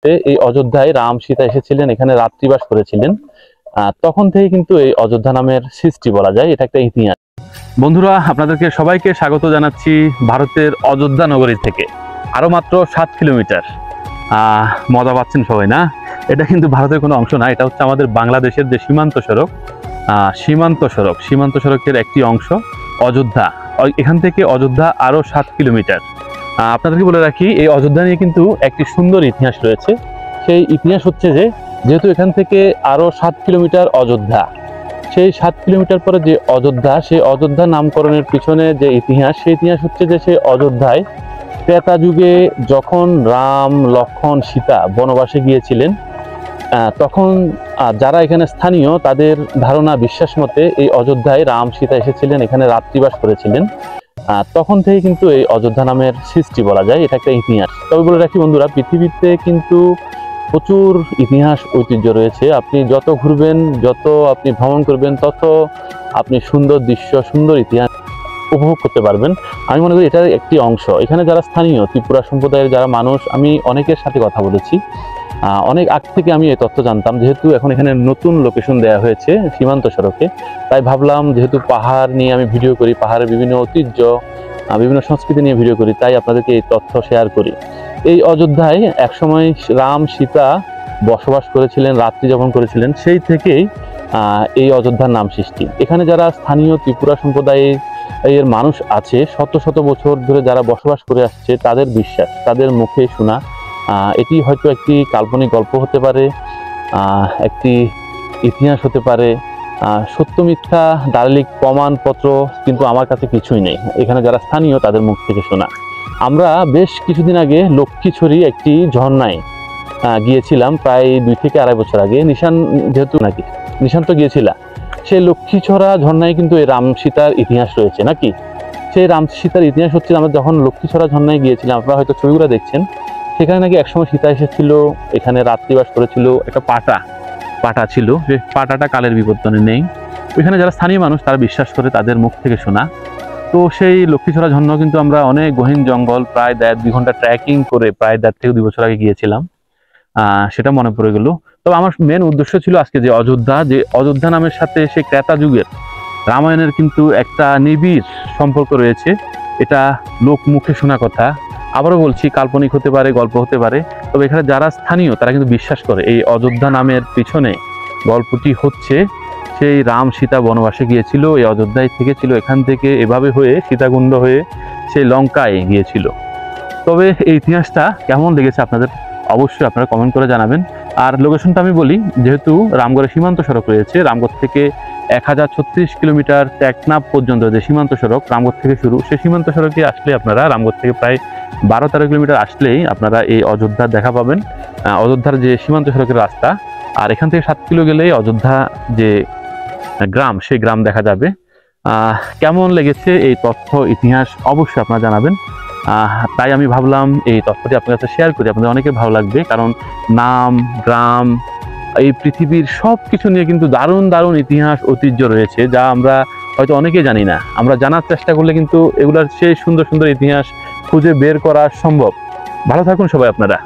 মতে এই অযোধ্যায় রাম সীতা এসেছিলেন, এখানে রাত্রিবাস করেছিলেন। তখন থেকে কিন্তু এই অযোধ্যা নামের সৃষ্টি বলা যায়। এটা একটা ইতিহাস। বন্ধুরা, আপনাদেরকে সবাইকে স্বাগত জানাচ্ছি ভারতের অযোধ্যা নগরী থেকে। আরো মাত্র 7 কিলোমিটার। মজা পাচ্ছেন সবাই না? এটা কিন্তু ভারতের কোনো অংশ না, এটা হচ্ছে আমাদের বাংলাদেশের যে সীমান্ত সড়ক, সীমান্ত সড়কের একটি অংশ অযোধ্যা। এখান থেকে অযোধ্যা আরো 7 কিলোমিটার। আপনাদেরকে বলে রাখি, এই অযোধ্যা নিয়ে কিন্তু একটি সুন্দর ইতিহাস রয়েছে। সেই ইতিহাস হচ্ছে যে, যেহেতু এখান থেকে আরো 7 কিলোমিটার অযোধ্যা, সেই 7 কিলোমিটার পরে যে অযোধ্যা, সেই অযোধ্যা নামকরণের পিছনে যে ইতিহাস, সেই ইতিহাস হচ্ছে যে সেই অযোধ্যায় ত্রেতা যুগে যখন রাম, লক্ষ্মণ, সীতা বনবাসে গিয়েছিলেন, তখন যারা এখানে স্থানীয় তাদের ধারণা, বিশ্বাস মতে এই অযোধ্যায় রাম সীতা এসেছিলেন, এখানে রাত্রিবাস করেছিলেন। তখন থেকে কিন্তু এই অযোধ্যা নামের সৃষ্টি বলা যায়। এটা একটা ইতিহাস। তবে বলে রাখি বন্ধুরা, পৃথিবীতে কিন্তু প্রচুর ইতিহাস ঐতিহ্য রয়েছে। আপনি যত ঘুরবেন, যত আপনি ভ্রমণ করবেন, তত আপনি সুন্দর দৃশ্য, সুন্দর ইতিহাস উপভোগ করতে পারবেন। আমি মনে করি এটার একটি অংশ। এখানে যারা স্থানীয় ত্রিপুরা সম্প্রদায়ের যারা মানুষ, আমি অনেকের সাথে কথা বলেছি। অনেক আগ থেকে আমি এই তথ্য জানতাম, যেহেতু এখন এখানে নতুন লোকেশন দেওয়া হয়েছে সীমান্ত সড়কে, তাই ভাবলাম যেহেতু পাহাড় নিয়ে আমি ভিডিও করি, পাহাড়ের বিভিন্ন ঐতিহ্য, বিভিন্ন সংস্কৃতি নিয়ে ভিডিও করি, তাই আপনাদেরকে এই তথ্য শেয়ার করি। এই অযোধ্যায় একসময় রাম সীতা বসবাস করেছিলেন, রাত্রি যাপন করেছিলেন, সেই থেকেই এই অযোধ্যার নাম সৃষ্টি। এখানে যারা স্থানীয় ত্রিপুরা সম্প্রদায়ের মানুষ আছে, শত শত বছর ধরে যারা বসবাস করে আসছে, তাদের বিশ্বাস, তাদের মুখে শোনা, এটি হয়তো একটি কাল্পনিক গল্প হতে পারে, একটি ইতিহাস হতে পারে। সত্য মিথ্যা দালিলিক প্রমাণপত্র কিন্তু আমার কাছে কিছুই নেই। এখানে যারা স্থানীয় তাদের মুখ থেকে শোনা। আমরা বেশ কিছুদিন আগে লক্ষ্মীছড়ি একটি ঝর্ণায় গিয়েছিলাম, প্রায় 2 থেকে আড়াই বছর আগে। নিশান তো গিয়েছিলাম। সেই লক্ষ্মীছড়া ঝর্ণায় কিন্তু এই রাম সীতার ইতিহাস রয়েছে নাকি? সেই রাম সীতার ইতিহাস হচ্ছে, আমরা যখন লক্ষ্মীছড়া ঝর্ণায় গিয়েছিলাম, আপনারা হয়তো ছবিগুলো দেখছেন, সেখানে নাকি একসময় সীতা এসেছিল, এখানে রাত্রিবাস করেছিল। একটা পাটা ছিল, যে পাটাটা কালের বিবর্তনে নেই। ওইখানে যারা স্থানীয় মানুষ তারা বিশ্বাস করে, তাদের মুখ থেকে শোনা। তো সেই লক্ষ্মীছড়া ঝর্ণা কিন্তু আমরা অনেক গহীন জঙ্গল, প্রায় 1.5-2 ঘন্টা ট্রেকিং করে প্রায় 1.5 থেকে 2 বছর আগে গিয়েছিলাম। সেটা মনে পড়ে গেল। তবে আমার মেন উদ্দেশ্য ছিল আজকে যে অযোধ্যা নামের সাথে সেই ত্রেতা যুগের রামায়ণের কিন্তু একটা নিবিড় সম্পর্ক রয়েছে। এটা লোক মুখে শোনা কথা। আবারও বলছি, কাল্পনিক হতে পারে, গল্প হতে পারে। তবে এখানে যারা স্থানীয় তারা কিন্তু বিশ্বাস করে এই অযোধ্যা নামের পিছনে গল্পটি হচ্ছে সেই রাম সীতা বনবাসে গিয়েছিল, এই অযোধ্যায় থেকেছিল, এখান থেকে এভাবে হয়ে সীতাকুণ্ড হয়ে সেই লঙ্কায় গিয়েছিল। তবে এই ইতিহাসটা কেমন লেগেছে আপনাদের, অবশ্যই আপনারা কমেন্ট করে জানাবেন। আর লোকেশনটা আমি বলি, যেহেতু রামগড়ের সীমান্ত সড়ক রয়েছে, রামগড় থেকে 1036 কিলোমিটার টেকনাফ পর্যন্ত যে সীমান্ত সড়ক, রামগড় থেকে শুরু, সেই সীমান্ত সড়কে আসলে আপনারা রামগড় থেকে প্রায় 12-13 কিলোমিটার আসলেই আপনারা এই অযোধ্যার দেখা পাবেন, অযোধ্যার যে সীমান্ত সড়কের রাস্তা। আর এখান থেকে 7 কিলো গেলেই অযোধ্যা যে গ্রাম, সেই গ্রাম দেখা যাবে। কেমন লেগেছে এই তথ্য, ইতিহাস অবশ্যই আপনারা জানাবেন। তাই আমি ভাবলাম এই তথ্যটি আপনার কাছে শেয়ার করি, আপনাদের অনেকের ভালো লাগবে। কারণ নাম, গ্রাম, এই পৃথিবীর সব কিছু নিয়ে কিন্তু দারুণ দারুণ ইতিহাস, ঐতিহ্য রয়েছে, যা আমরা হয়তো অনেকেই জানি না। আমরা জানার চেষ্টা করলে কিন্তু এগুলার সেই সুন্দর সুন্দর ইতিহাস খুঁজে বের করা সম্ভব। ভালো থাকুন সবাই আপনারা।